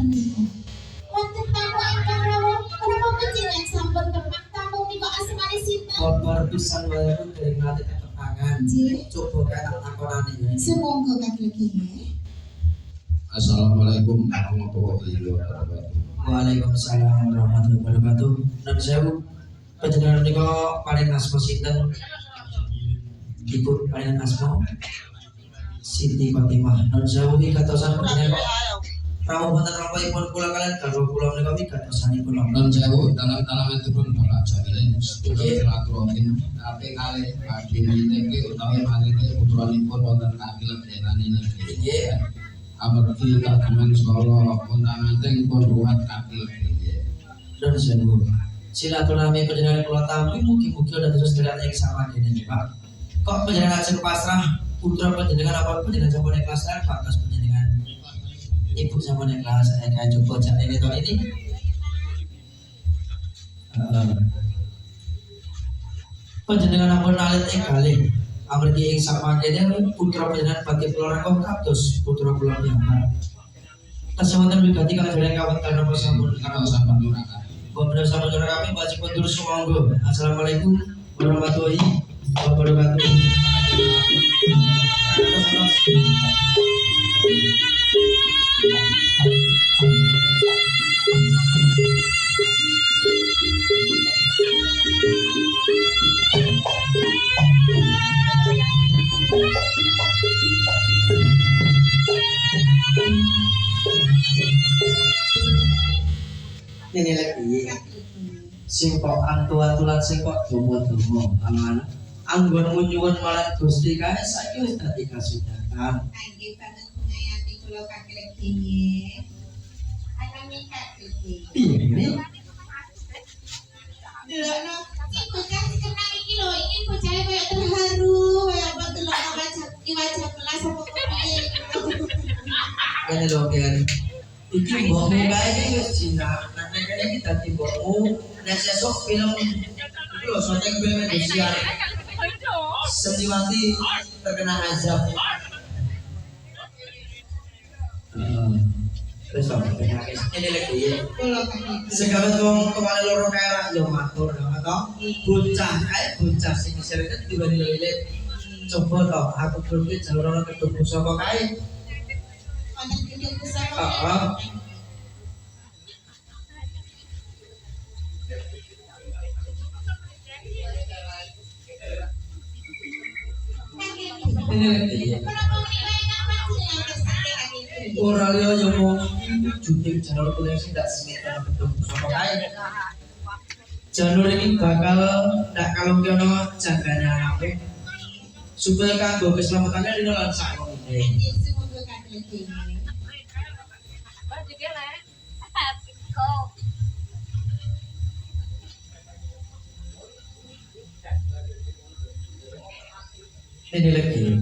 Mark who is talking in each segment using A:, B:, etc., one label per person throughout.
A: niku. Wonten tamu ingkang rawuh, menapa panjenengan sampun tepak tamu menika asmane sinten?
B: Kabar pisan wae pun dereng nate ketepangan. Coba kae tak takonane ya.
A: Sumangga kaki nggih.
C: Assalamualaikum warahmatullahi wabarakatuh.
B: Waalaikumsalam warahmatullahi wabarakatuh. Nun sewu. Panjenengan menika paling asma sinten? Ibu paling asma Siti Fatimah. Nun sewu iki katosan panjenengan kok rawuh wonten rampayipun kula kalian garwa kula menika iki katosanipun
C: Dan jauh dalam turun Bapak Jamilin sedaya silaturahim kabeh kalih badhe niteke utawi malike puturanipun wonten kakil denani nggih. Amargi kagungan skala puntamenteng pun ruwat kakil nggih.
B: Nun sewu. Silaturahmi panjenengan kula tampi mugi-mugi ana terus derek ing samadene nggih Pak. Kok panjenengan ajeng pasrah putra panjenengan apa panjenengan sampun ikhlas lan batas panjenengan ibu sampun ikhlas kayak coba jak ini to ini. Panjenengan ampun alit ing kalih amargi ing samadene putra panjenengan badhe kula rengkuh kados putra kula piyambak. Kasewonten wigati kang dereng kawonten napa sampun
C: Kalau sampai nuraka
B: Bapak sahabat kami baca pentur sumangga. Assalamualaikum warahmatullahi wabarakatuh. Ini lagi sing kok antu-antulan sing kok domo-domo aman anggonmu nyuwun marang Gusti kae saiki wis dadi kasudahan.
A: Nggih banget ngayati kula kakek nggih. Anane kakek nggih.
B: Piye?
A: Delokno sing bocah kenang iki lho, iki bocahe koyo terharu, koyo apa delokno wajah kelas apa piye.
B: Kene lho kan. Iki mbokmu kae iki wis jinak. Nek kene iki dadi mbokmu, nek sesuk film iki lho soalnya film Indonesia. Setiwati terkena azab. Terus ini lagi ya.
A: Kula kakek.
B: Segala wong kemana loro kae ra yo matur to. Bocah kae bocah sing isine diwani lele. Coba to aku pergi jalur ana kedung sapa kae.
A: Wonten gedung pusaka.
B: Heeh. Ini lagi ya.
A: Menapa menika ingkang panjenengan kersake kakek nggih?
B: Ora liya yo mau juting jalur kuliah sing dak semit ana kedung sapa kae. Jalur ini bakal ndak kalung ono jagane anake. Supaya kanggo keselamatannya dino lan sakone.
A: Nggih semoga kakek nggih.
B: Ini lagi.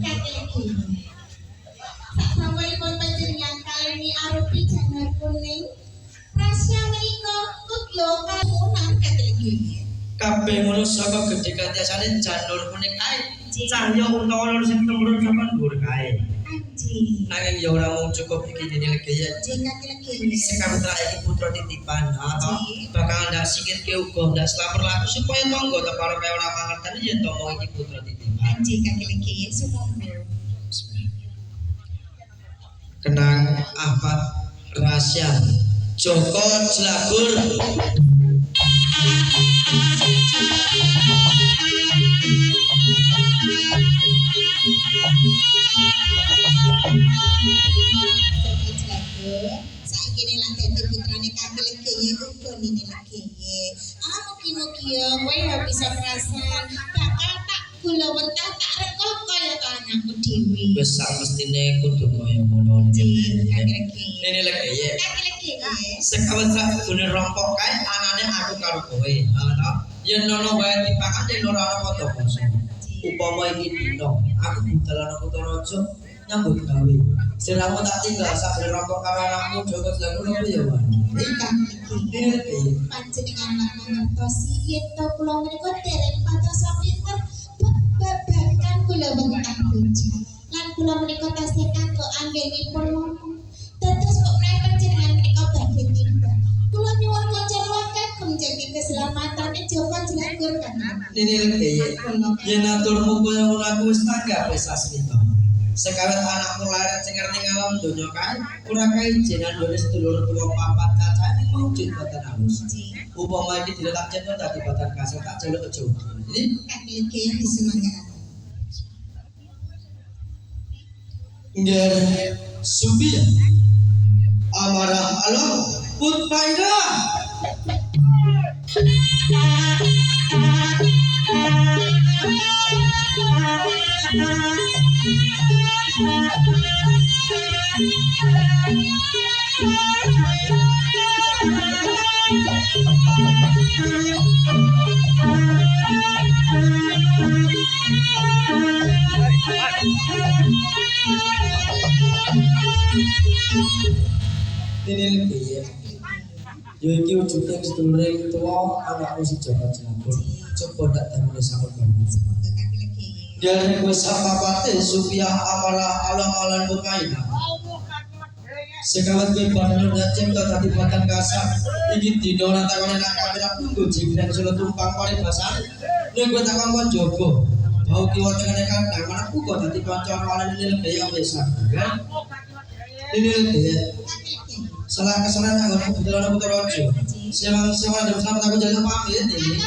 A: Sasampunipun panjenengan kaleni arupi janur kuning. Rasya menika kutlo kamunan katiligi.
B: Kabeh manusa kok gedhe katiasane janur kuning kae. Cahya utawa loro sing temurun saka dhuwur kae.
A: Anji.
B: Nanging ya ora mung cukup iki dene legi ya.
A: Anji katiligi.
B: Sekarang terakhir putra titipan atau bakal ndak sikirke uga ndak selapor laku supaya tangga teparo kaya ora mangerten yen to mau iki putra titipan.
A: Anji katiligi sumangga.
B: Kenang Ahmad Rasya Joko Jelagur.
A: Saiki ini lah dadi putrane kakek nggih uga nini lagi nggih. Mugi-mugi ya kowe bisa perasan bakal tak kula wentah tak rekok kaya to anakku dhewe.
B: Wis sak mestine kudu kaya ngono. Ini lagi ya. Sekawan sak gune rompok kae anane aku karo kowe. Ngono. Yen nono wae dipakan yen ora ana padha basa. Upama iki dino aku budal ana Kutaraja nyambut gawe. Siramu tak tinggal sak rompok karo anakmu Joko Jelagur opo ya, Mas?
A: Panjenengan lan mangertosi yen to kula menika dereng patos pinter babagan kula wentah bojo. Lan kula menika tasih kanggo anggenipun ngomong. Dados kok menawi panjenengan menika
B: Ini lagi yen aturmu koyo ngono aku wis tanggap wis asmita. Sekawet anakmu lair sing ngerti ngalam donya kae ora kae jenan dhewe sedulur tuwa papat cacane maujud boten halus. Upama iki diletak cetha dadi boten kasar tak jaluk aja. Jadi
A: kakek yang disemangatkan.
B: Nggih Subia amarah Allah put faida ini lagi ya. Yo iki wujude sedulure tuwa anakmu si Joko Jenabur. Coba ndak damune sakon banget.
A: Semoga kakek lagi.
B: Dan wis sapapate supaya amarah alam-alam bukaina. Sekawat ke bandar dan cipta tadi buatan kasar. Iki dina ora takone nang kamera punggo jenggrang solo tumpang paribasan. Nek kowe takon kon jogo. Mau kiwa tengene kandang mana punggo dadi kanca kawan ini lebih yang besar. Kan? Ini lebih salah kesalahan anggar kebetulan aku terrojo. Siapa ada bersama aku jalan pamit ini.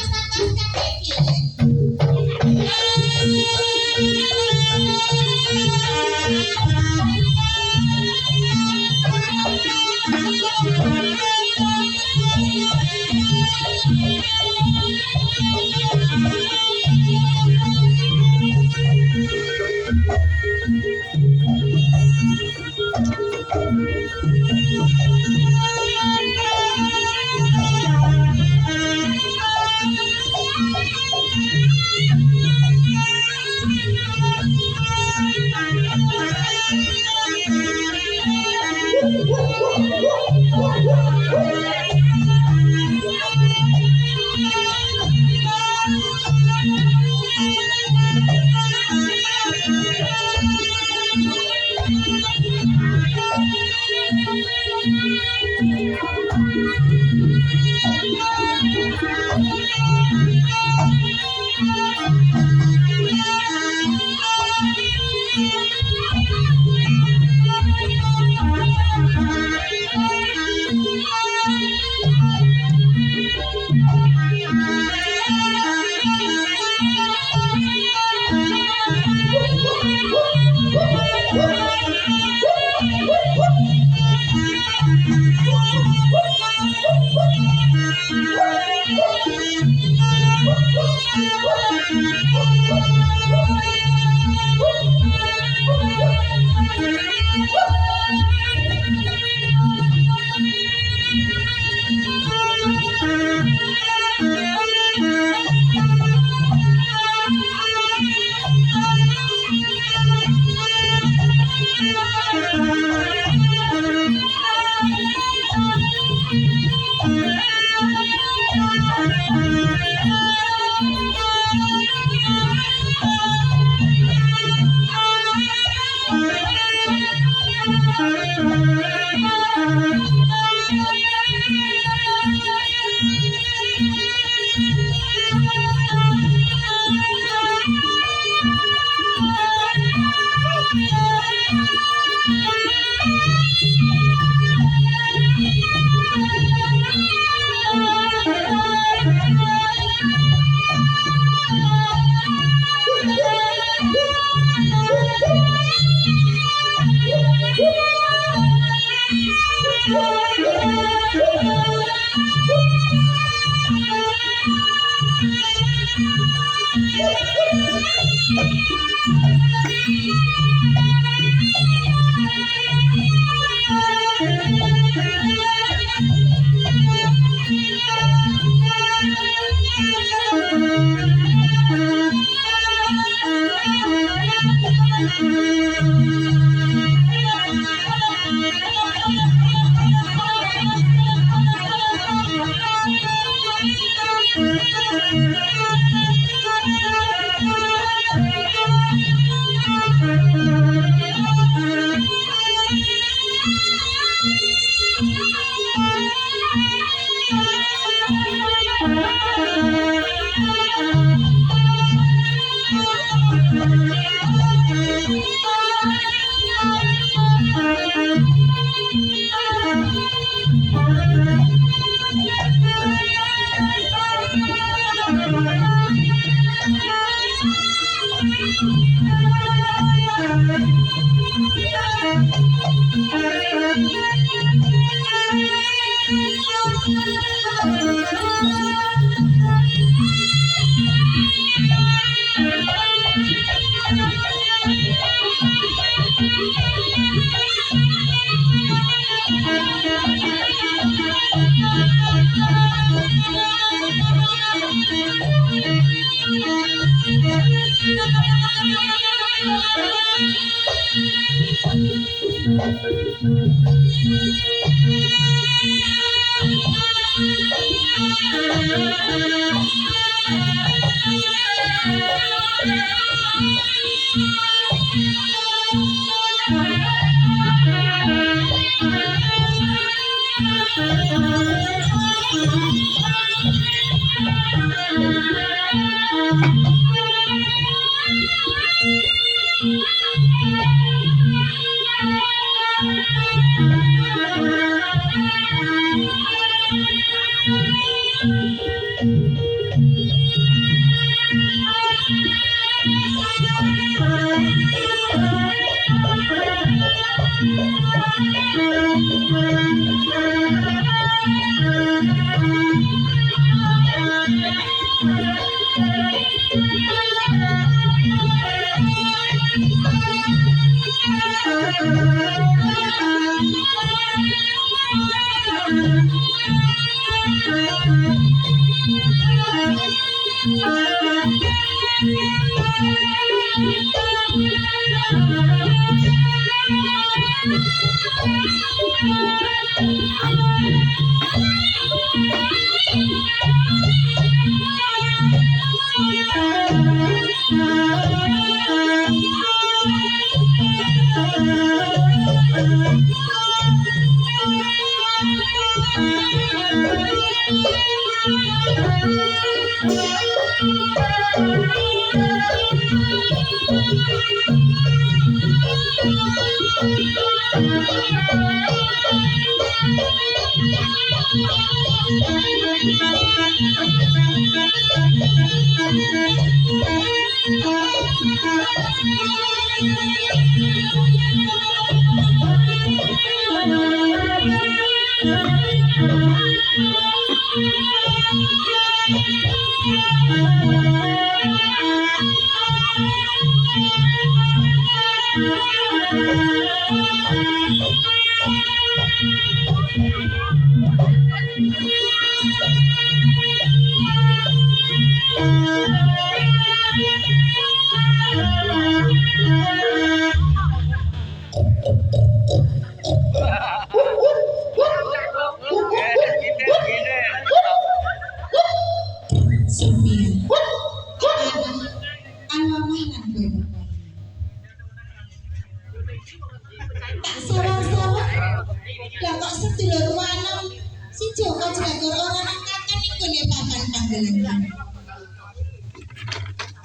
A: Lah kok sedulur wanem si Joko Jagor ora nangkaken iku ne papan panggelan.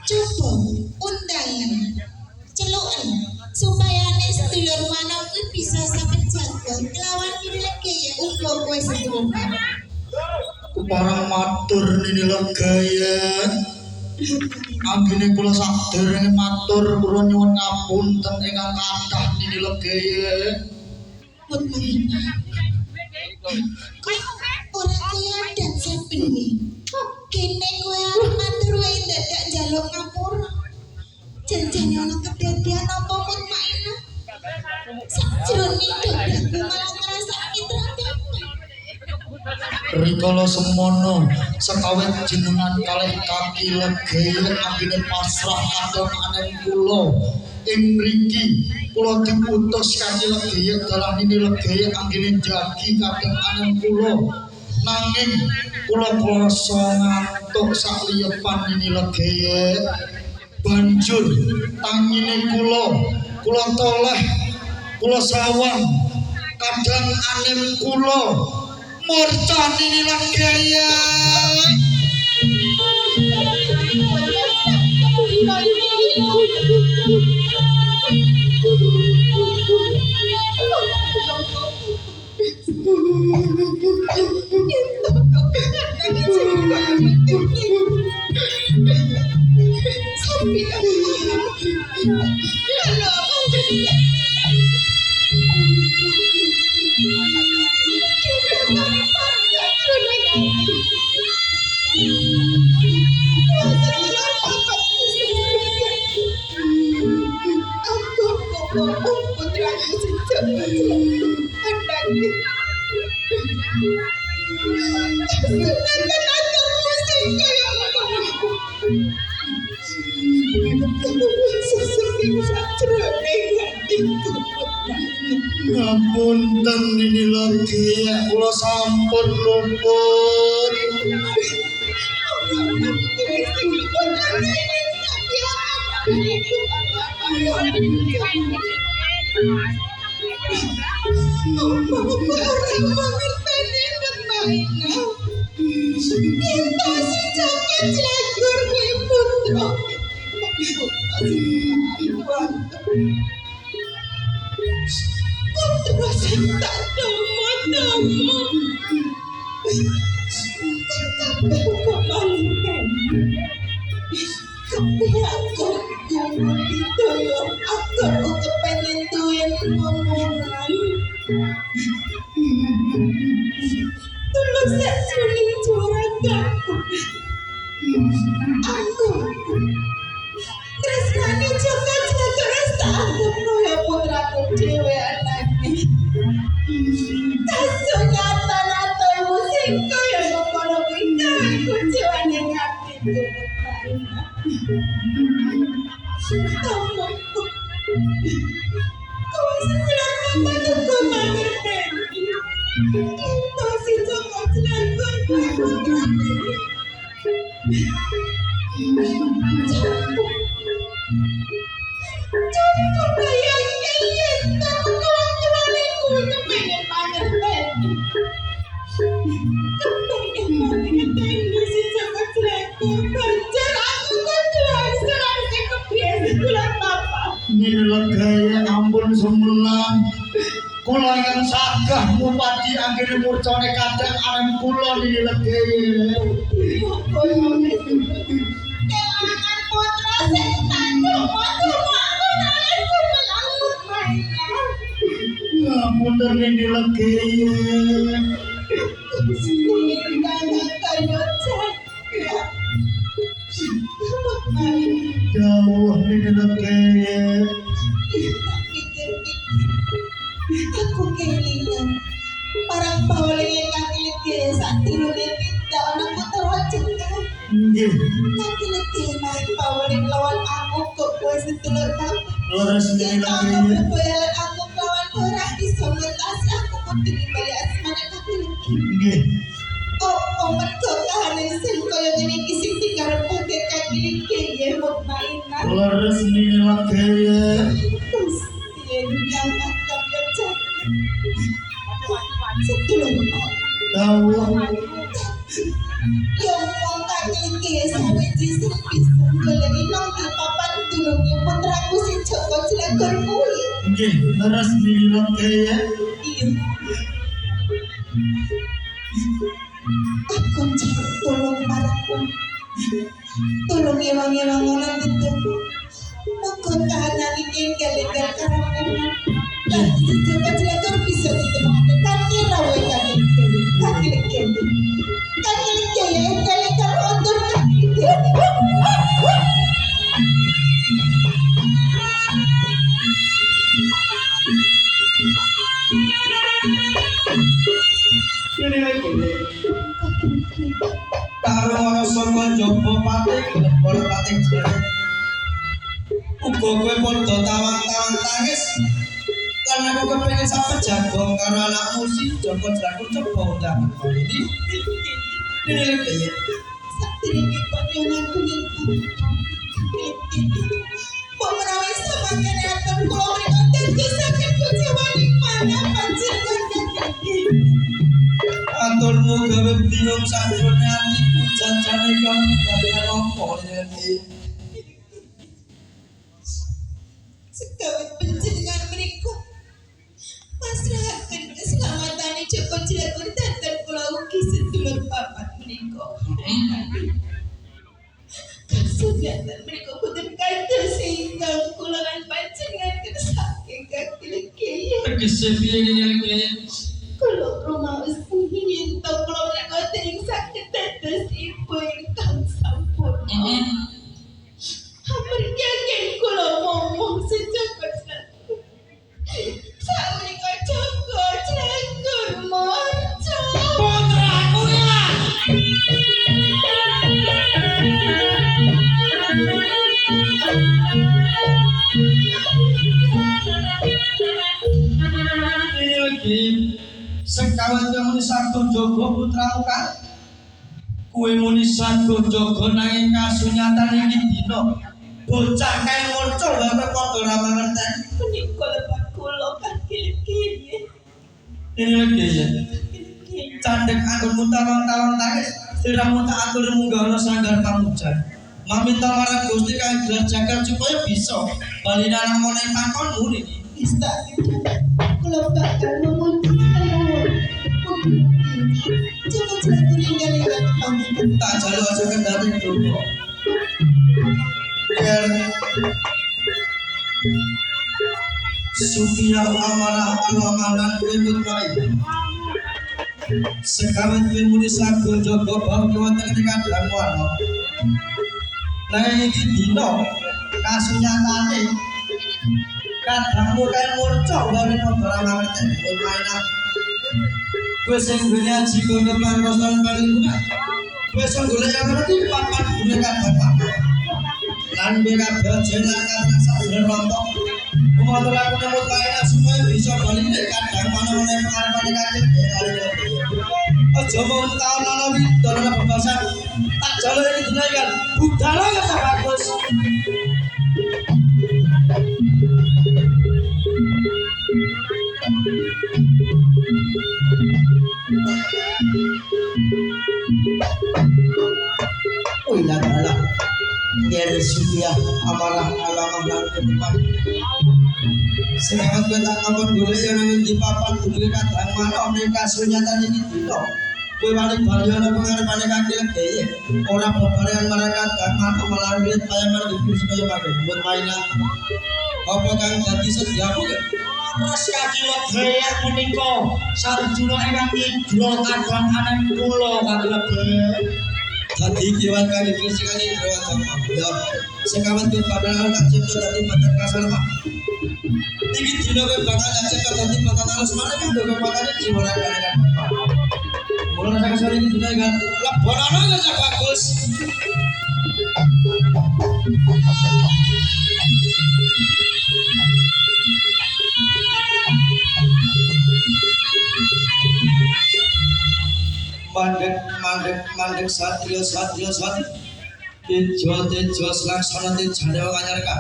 A: Coba undangan celukan supaya ne sedulur wanem kuwi bisa sampe jago kelawan dileke ya uga kowe sedulur.
B: Parang matur nini legayan. Anggene kula sadherenge matur kula nyuwun ngapunten ingkang kathah nini legayan.
A: Kowe ora kaya dan sepeni. Kene kowe arep matur wae dadak njaluk ngapura. Janjane ana kedadian apa mutmainah. Sajroning dadaku malah ngrasakake tragedi.
B: Rikala semono sekawit jenengan kalih kaki legayan anggene pasrah kadang anen kula. Ing mriki kula diputus kanthi legayan dalah nini legayan anggene jagi kadang anen kula. Nanging kula krasa ngantuk sakliyepan nini legayan. Banjur tangine kula toleh kula sawang kadang anem kula murca nini legayan. Ngapunten nini legayan kula sampun luput.
A: Tulus sakjroning juraganku. Aku tresnane Joko terus tak anggap kaya putraku dhewe anake. Kasunyatan atomu sing kaya ngono kuwi gawe kuciwane ngatiku putraku. Tomoku kau sebelah mata tuku mengerti. Kau si Joko celangkun putraku. Coba bayangkan yen kamu tuan-tuaniku kepengen mangerteni. Kepengen mangerteni si Joko celangkun. Pancen aku kuduan selasi kebiasa tulang papa.
D: Inilah gaya ampun semelang. Kula yang sagah mupati anggere murcane kadang arem kula inilah gaya.
A: Kelangan putra sing tangguh motomu aku nangis kumelangut mainan.
D: Ampun inilah gaya.
A: Sehingga kayu jaga.
D: Jauh inilah gaya.
A: Tak pikir-pikir aku kelingan parang pawaling kaki lagi saat turunnya kita anak putra cengkeh.
D: Nggih,
A: Kaki lagi naik pawaling lawan aku kok gue setulur kamu.
D: leres inilah gaya.
A: Bayaran aku lawan orang bisa melintasi aku putri balik asmana kaki lagi.
D: Nggih,
A: Oh, mergo kahanan sing kaya ngene iki sing digarap pakai kaki lagi ya mau mainan.
D: leres inilah gaya.
A: Terus yang akan ngecek. Setulur kamu.
D: Jauh,
A: Yang wong kaki lagi sampe jisik bisa goleki nang di papan tulungi putraku si Joko celakor kuwi.
D: nggih, leres inilah gaya.
A: Iya. Aku cari tolong marahku. Tolong ewang-ewangan dituku. Muga kahanan iki enggal-enggal karampungan. Lan si Joko celakor bisa ditemukan kaki rawe kaki lagi. Kaki lagi. Kaki lagi ya enggal-enggal otor kaki lagi.
D: Inilah gaya.
B: Karo ana saka njaba pating lembur pating jere. Uga kowe padha tawang-tawang tangis. Lan aku kepengin sampe jagong karo anakmu si Joko Celangkun coba undang ini. Ini kaya
A: Satrinya panjangan kuning Pemerawai sama kenyataan kalau mereka tentu sakit kecewa di mana panjangan kaki.
B: aturmu gawe bingung sakjroning atiku janjane kon gawe opo iki.
A: Sekawit panjangan mereka masrahaken keselamatan Joko Celangkun datang pulau ugi sedulur papat mereka. Kesehatan mereka kudu kaitu sehingga kulangan panjangan kesaking kaki lagi.
B: Tegese piye iki kaya
A: Kalau rumah sendiri atau kalau mereka sering sakit tetes ibu ingkang sampun. Hampir yakin kalau ngomong sejak kecil. Saat mereka Joko Celangkun monco.
B: putraku ya. Ini lagi sekawan muni sabdo jaga putramu kan kuwi muni sabdo jaga nanging kasunyatan iki dina bocah kae muncul bae padha ora mangerteni.
A: Menika lepat kula kaki-kaki.
B: Ini lagi ya candek anggonmu tawang-tawang tangis siramu tak atur munggah ana sanggar pamujan maminta marang Gusti kang gelar jagat supaya bisa bali nang mone pangkonmu niki.
A: Bisa kalau bakal memuji Allah. Joko Celangkun inggal-inggal pamit.
B: Tak jaluk aja kendati dono. Biar Sukiya amanah alamanan kebut baik. Sekawan muni sago jaga bang wonten ing kadang wana. Nang iki dina kasunyatane kadangmu kae murca gawe padha ngerti mainan. Kowe sing ngaji kono pangrosan paling kuat. Kowe sing golek yang ngerti papan gune kadang apa. Lan beka berjalan karena sadar rompok. Motor aku nyebut mainan supaya bisa balik kadang mana-mana pengalaman kaki kali. Aja mau tahu ana widon ana pembahasan tak jalur iki dinaikkan budal kata bagus. Wih lah dari sudia amarah alamah dan kedepan. Sekarang kita akan boleh yang di papan dulu kadang mana mereka sunyatan ini dulu. Kue balik balian pengarapane kaki lagi ya. Orang pembalian mereka kadang mana malah lihat payaman di supaya pakai buat mainan. Apa kang jadi sedia bukan?
D: Rahasia kilo gaya menika sarjuna ingkang igro kadang anem kula kagem.
B: Tadi kiwan kami fisikan ini rawat apa? Ya, sekawan tu padahal tak cipta tadi pada kasar apa? Tinggi dino ke bakal tak cipta tadi pada halus mana kan doa bakal jiwa raga kan? Mulai saya kasar ini sudah kan? Laporan aja bagus. mandek satrio tejo laksana jane anyar ka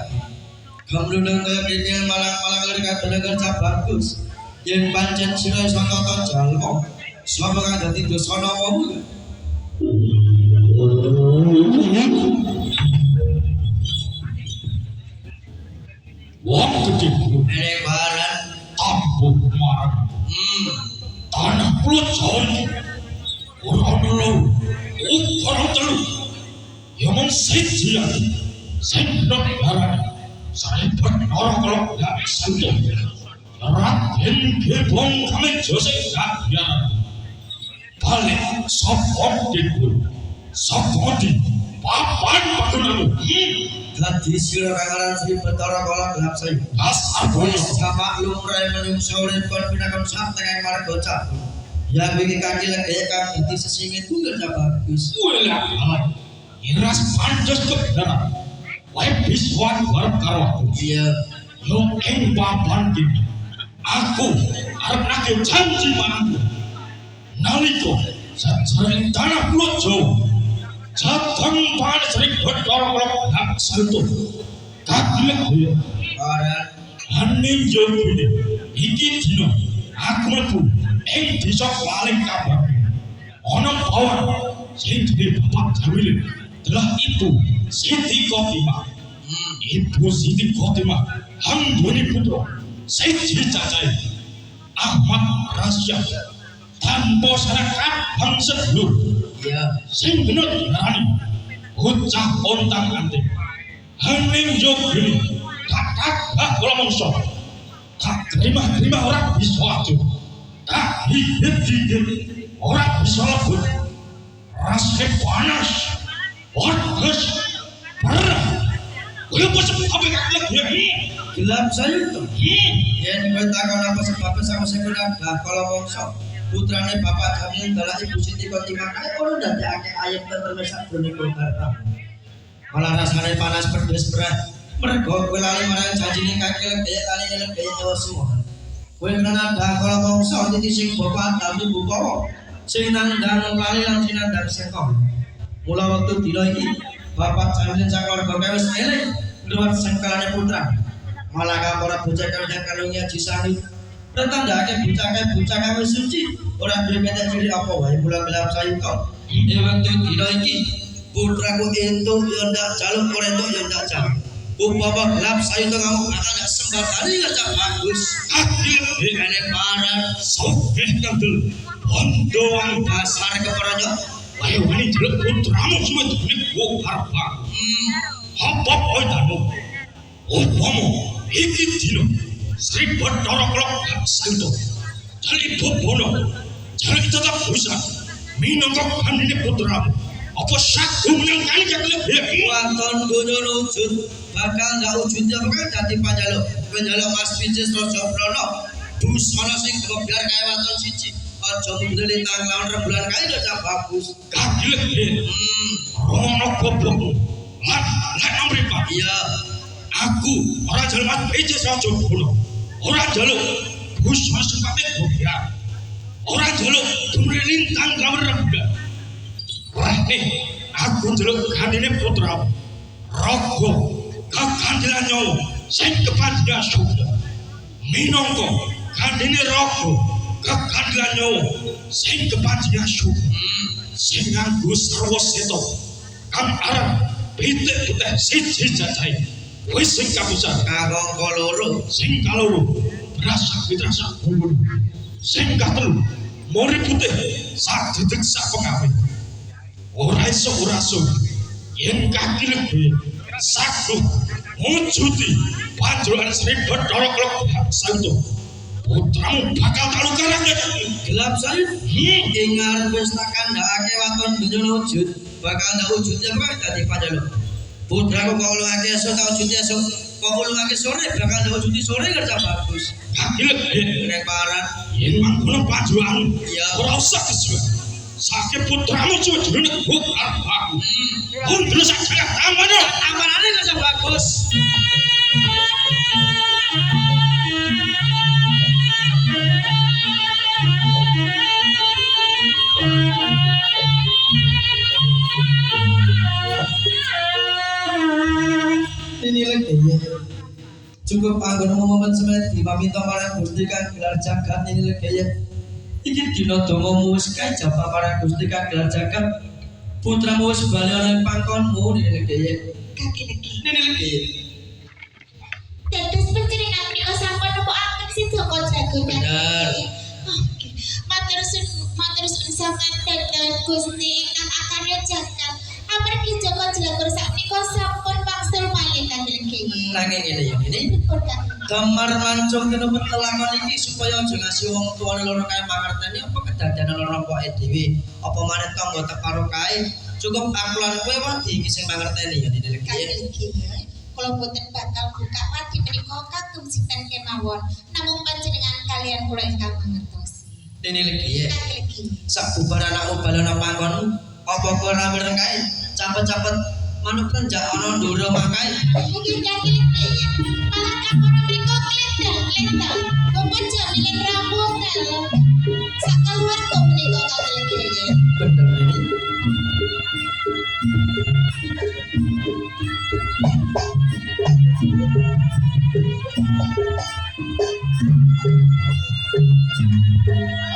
B: gamrundung kaya kene malang lerka denegar bagus yen pancen sira saka ta jalma sapa kang dadi dosana wong
C: wong gede
B: ene baran
C: tambuk marang tanah pulut jauh orang dulu orang dulu yang mensedia sendok barat saya orang kalau nggak sentuh rakyat kebong kami jose nggak biar balik sopot di papan pakunamu
B: tadi sira kangaran Sri Betara kala gelap saya
C: asal
B: sama lumrah menungso urip kon pinakam sak tengah marga ya bikin kaki lagi kan itu sesingit tunggal bagus.
C: Wala alat iras pantas kebenaran. Wai biswan bareng karo aku.
B: Iya.
C: Yo ing papan iki. Aku arep nake janji marang nalika sajroning tanah Plojo. Jateng pan sering Betara kala hak santo. Kagilah
B: Baran
C: haning yo iki dina aku mlebu ing desa paling kabar ana bawah sing dene Bapak Jamil telah ibu Siti Khotimah ibu Siti Khotimah handoni putra siji cacai Ahmad Rasyad tanpa syarat bangsa dulur
B: ya
C: sing bener ngarani bocah ontang anting haning yo gini tak kula mongso tak terima orang bisa atur tak hidip orang bisa lebut rasanya panas panas parah gue pasang apa lagi
B: gelap saya tuh yang dikatakan apa sebabnya sama sekolah kalau bangsa putrane Bapak Jamil adalah Ibu Siti Khotimah kayak orang dari ayam termesak bernikah harta malah rasanya panas pedes berat mereka gue lali marang janjine kaki kayak tali ngeleng kayak nyawa semua gue kenal dah kalau bangsa jadi sing bapak tapi buka sing nandang lali lang sinandang sekong mula waktu dino ini Bapak Jamil cakor kewes elek lewat sengkalane putra malah kapora bocah kaya kalungnya jisani pretandake bocah kaya suci ora duwe kete cilik apa wae mula gelap sayu kok waktu dino iki putraku entuk yo ndak jaluk ora entuk yo ndak jaluk Bapak gelap sayu to kamu ana sembar kali ya bagus akhir ene paran sokeh kandel ondoan dasar keperanyo wae wani jelek putramu suwe dene kok harpa apa oi tanu opomo iki dino Sri Betara kala sayu to jali bobono
E: Jadi tetap bisa minangka kandhane putramu. Apa sakku menangkani kakek
B: Waton donya wujud bakal ndak wujud ya bakal dadi panjaluk Mas Pijes Raja Brana busana sing gebyar kaya waton siji aja mundur lintang lawan rembulan kae udah bagus
E: kakek rono goblok lan amripa
B: iya
E: aku ora jaluk Mas Pijes Raja Brana ora jaluk busana sing gebyar ora jaluk dumre lintang lawan rembulan nih aku jaluk kandhane putramu Raga Kakandilan nyawa sing kepandian surga minangka kandhane Raga Kakandilan nyawa sing kepandian surga sing nganggo sarwa seta kang aran pitik-pitik siji jajahe wis sing kabusar
B: kagong kaloro
E: sing kaloro berasa fitrasa bulu sing katelu mori putih sak detik sak pengawe ora iso yen kaki lebih saku mujuti panjuran Sri Bathara Klek Sauto putramu bakal tak lukaran
B: gelap saya ingat pesta kandhake waton donya wujud bakal ndak wujud ya bakal dadi panjaluk putraku kok ulungake esuk tak wujud esuk kok ulungake sore bakal ndak wujud sore kerja bagus
E: kaki lebih
B: nek paran
E: yen mangkono panjuran
B: iya
E: ora usah kesuwen sakit putramu cuma jenenge aku terus sak tamane
B: amanane kerja bagus ini lagi ya cukup anggun momen semedi paminta marang Gusti kang gelar jagat ini lagi ya iki dina dongamu wis kajaba marang Gusti kang gelar jagat putramu wis bali ana pangkonmu ini lagi ya ini lagi ya
A: Dados panjenengan menika sampun nemokaken sidaka jagongan.
B: bener
A: Matur suwun sangat dhateng Gusti ingkang akarya jagat. Amargi Joko Jelagur sakmenika sampun wangsul malih kanjeng Kyai.
B: nanging ngene ya ini Damar mancung tinebut kelakon iki supaya aja ngasih wong tuane loro kae mangerteni apa kedadian loro pokoke dhewe apa maneh tangga tekaro kae cukup aku lan kowe wedi iki sing mangerteni ya dene iki
A: Kanjeng Kyai. Kula boten bakal buka wadi menika kagem sinten kemawon. Namung panjenengan kalian kula ingkang mangertosi.
B: dene iki ya
A: Kanjeng Kyai.
B: sak bubar anakmu balana panggon apa kowe ora mireng kae cepet-cepet manuk renjak ana ndoro makae
A: Mungkin Kanjeng Kyai. Malah kapan menika klendang. Bapak jaminan rambutan. Sakaluwarga menika Kanjeng Kyai.
B: bener ini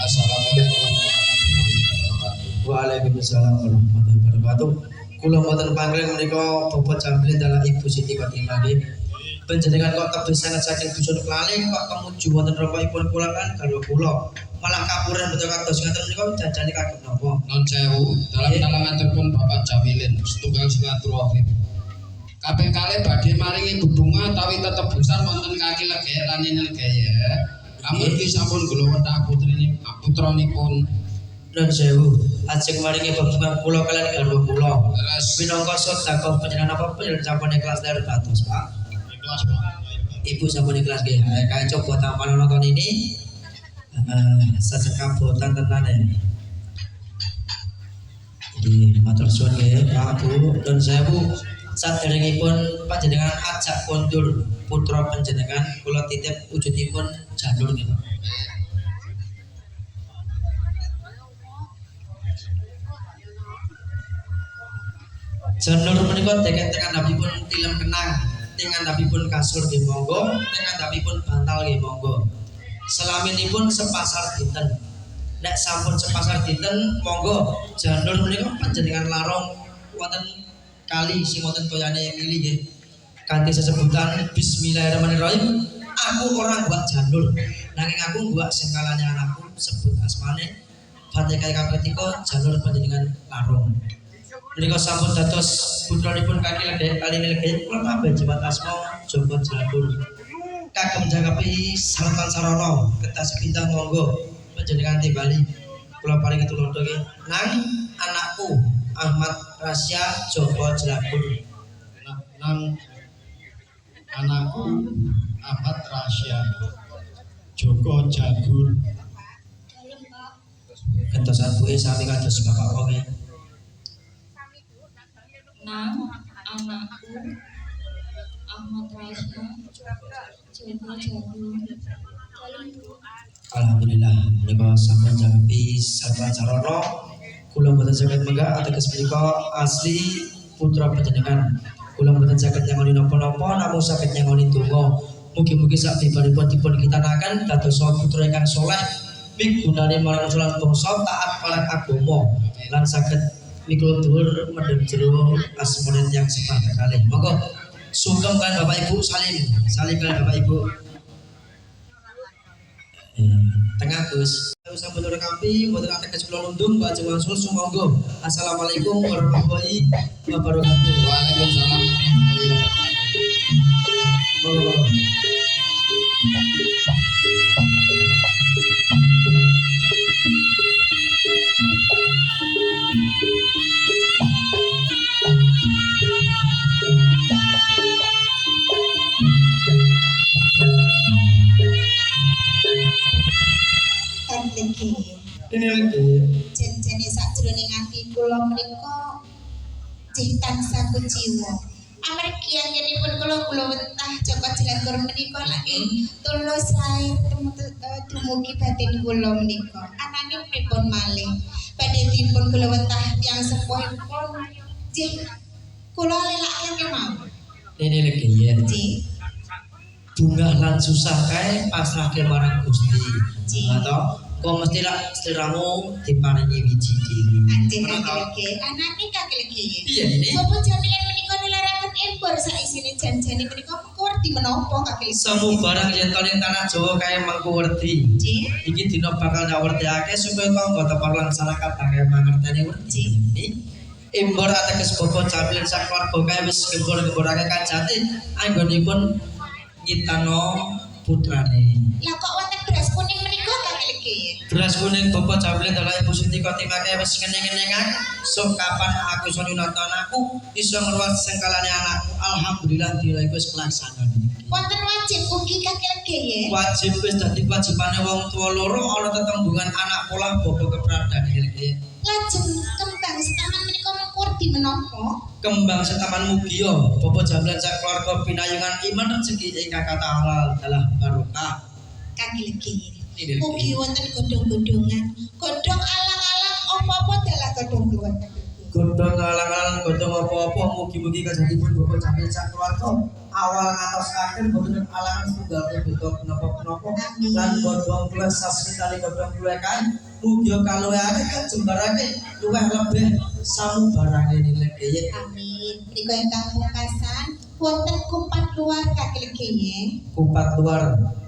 C: Assalamualaikum
B: Waalaikumsalam warahmatullahi wabarakatuh. Kula mboten panggil menika Bapak Jamil dalah Ibu Siti Fatimah nggih. Panjenengan kok tebih sanget saking dusun Klaling kok kemuju wonten rompokipun kula kan garwa kula. Malah kapuran betul kados ngaten menika janjane kagem napa?
C: non sewu dalam talanganipun Bapak Jamilin setunggal silaturahim kaping kalih badhe maringi bebunga tawi tetep besar wonten kaki legek lan legek amargi sampun kula wetak putranipun
B: Nun sewu, ajeng maringi bebunga kula kalian garwa kula.
C: leres
B: Minangka sedekah panjenengan apa panjenengan sampun ikhlas lahir batin, Pak.
C: ikhlas Pak.
B: Ibu sampun ikhlas nggih. Kae coba tampan nonton ini. Sedekah boten tenan ya. Jadi matur suwun nggih Pak Bu dan sewu saderengipun panjenengan ajak kondur putra panjenengan kula titip wujudipun janur nggih Pak. Janur menika deket teng andhapipun tilem kenang, teng andhapipun kasur nggih monggo, teng andhapipun bantal nggih monggo. Selaminipun sepasar dinten. Nek sampun sepasar dinten monggo janur menika panjenengan larong wonten kali sing wonten toyane mili nggih. Kanthi sesebutan Bismillahirrahmanirrahim. Aku ora buat janur, nanging aku buat sengkalane anakku sebut asmane. Badhe kaya kapretika janur panjenengan larong. Menika sampun dados putranipun kaki legek kali legek kula tambah jebat asma Joko Jelagur. Kagem jangkepi saratan sarana kedah sepindah monggo panjenengan timbali. kula paring tulodo nggih. Nang anakku Ahmad Rasya Joko Jelakur.
C: Nang anakku Ahmad Rasya Joko Jagur.
B: Kentos abuke sami kados bapak kok nggih.
F: Nang anakku Ahmad Rasya Joko Jagur.
B: Alhamdulillah menika sampun jampi sarwa carana kula boten saged menggah ateges menika asli putra panjenengan. Kula boten saged nyangoni napa-napa namung saged nyangoni donga. Mugi-mugi sak pribadipun dipun kitanaken dados putra ingkang saleh migunani marang salah bangsa taat marang agama lan saged mikul dhuwur medhep jero asmane yang sepah kalih. Monggo sugeng kan Bapak Ibu salim kan Bapak Ibu. Tengah Gus. Sampun ora kampi mboten ateges kula nundung Pak Jeng Wangsul sumangga. Assalamualaikum warahmatullahi wabarakatuh.
C: Waalaikumsalam warahmatullahi wabarakatuh.
A: Kan lagi
B: Ini lagi
A: jan-jane sakjroning ati kula menika jih tansah kuciwa. Amargi anggenipun kula wentah Joko Jelakur menika lagi tulus lair dumugi batin kula menika. Anane pripun malih badhe dipun kula wentah tiyang sepuhipun jih kula lelaken kemawon.
B: ini lagi ya.
A: Jih
B: Bunga lan susah kae pasrahke marang Gusti.
A: Ji.
B: Atau kok mesti lak sliramu diparingi wiji dewi.
A: anjing
B: Ngono to?
A: kaki anake kaki lagi.
B: Iya ini.
A: Sopo jamilan menika nelaraken impor sak isine jan-jane menika werdi menapa kaki lagi.
B: Semu barang yen ning tanah Jawa kae mangku werdi.
A: Ji.
B: Iki dina bakal nyawertiake supaya kanggo tepar laksanakan bakal mangerteni werdi. Impor ateges bapa jamilan sak keluarga kae wis gembor-gemborake kajate anggonipun nyitano putrane.
A: Lah kok wonten beras kuning menika kaki lagi.
B: Beras kuning bapak jamblet adalah Ibu Siti Kotimake wis ngeneng-ngenengan sok kapan aku iso nyunatan anakku iso ngruwat sengkalane anakku. Alhamdulillah dina iku wis kelaksanan.
A: Wonten wajib ugi kaki lagi ya.
B: Wajib wis dadi wajibane wong tua loro ana tetembungan anak pola bapak keberadaan iki.
A: Lajeng kembang setaman menika werdi menapa?
B: Kembang setaman mugia bapak jamblet sak keluarga pinayungan iman rezeki ingkang kata halal dalah barokah.
A: Kaki lagi.
B: Ini
A: Ugi wonten godhong-godhongan. Godhong alang-alang apa-apa dalah godhong keluar.
B: Godhong alang-alang godhong apa-apa mugi-mugi kajengipun bapak jamblet sak keluarga awal ngantos akhir boten alangan setunggal beda menapa-menapa lan godhong plus sasmitane godhong luwih kae mugi kaluwihake kajembarake luwih lebih samubarane nilai kaya.
A: Amin. Menika ingkang pungkasan wonten kupat luar kaki lagi ya.
B: Kupat luar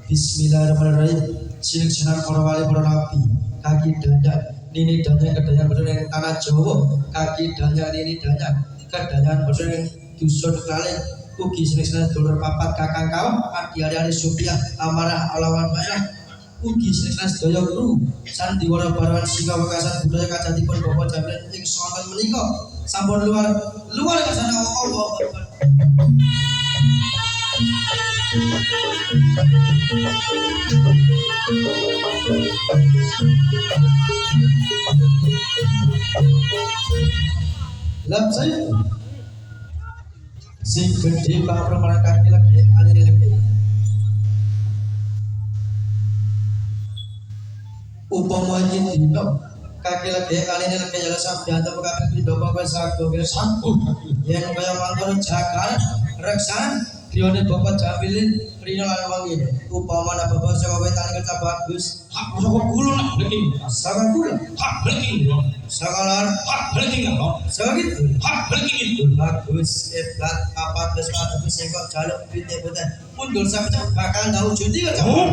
B: Bismillahirrahmanirrahim. Sining sinar para wali para nabi kaki danyak nini danyak kedanyan boten ing tanah Jawa kaki danyak nini danyak kedanyan boten ing dusun Kalih ugi sining dulur papat kakang kaum adi-adi Supiah amarah alawan merah ugi sining sedaya guru sandiwara barangan singa wekasan budaya kajatipun bapak jamblet ing sonten menika sampun luar kesana Allah Akbar. Lam saya sing gede pak permainan kaki lagi alih lagi upama iki dino kaki lagi alih lagi jalan sabda atau kaki dino bapak sakdo bersangku yang kaya mangkon jagal reksan Krione bapak jambilin Rino lan wangi upama na bapak saka wetan kerja bagus
E: Hak saka kula nak lagi.
B: saka kula
E: Hak lagi.
B: saka lar
E: Hak lagi enggak?
B: saka gitu
E: Hak lagi itu.
B: bagus hebat papat wis wis kok jaluk pite-pite mundur sampe bakal tau judi kok
E: Oh.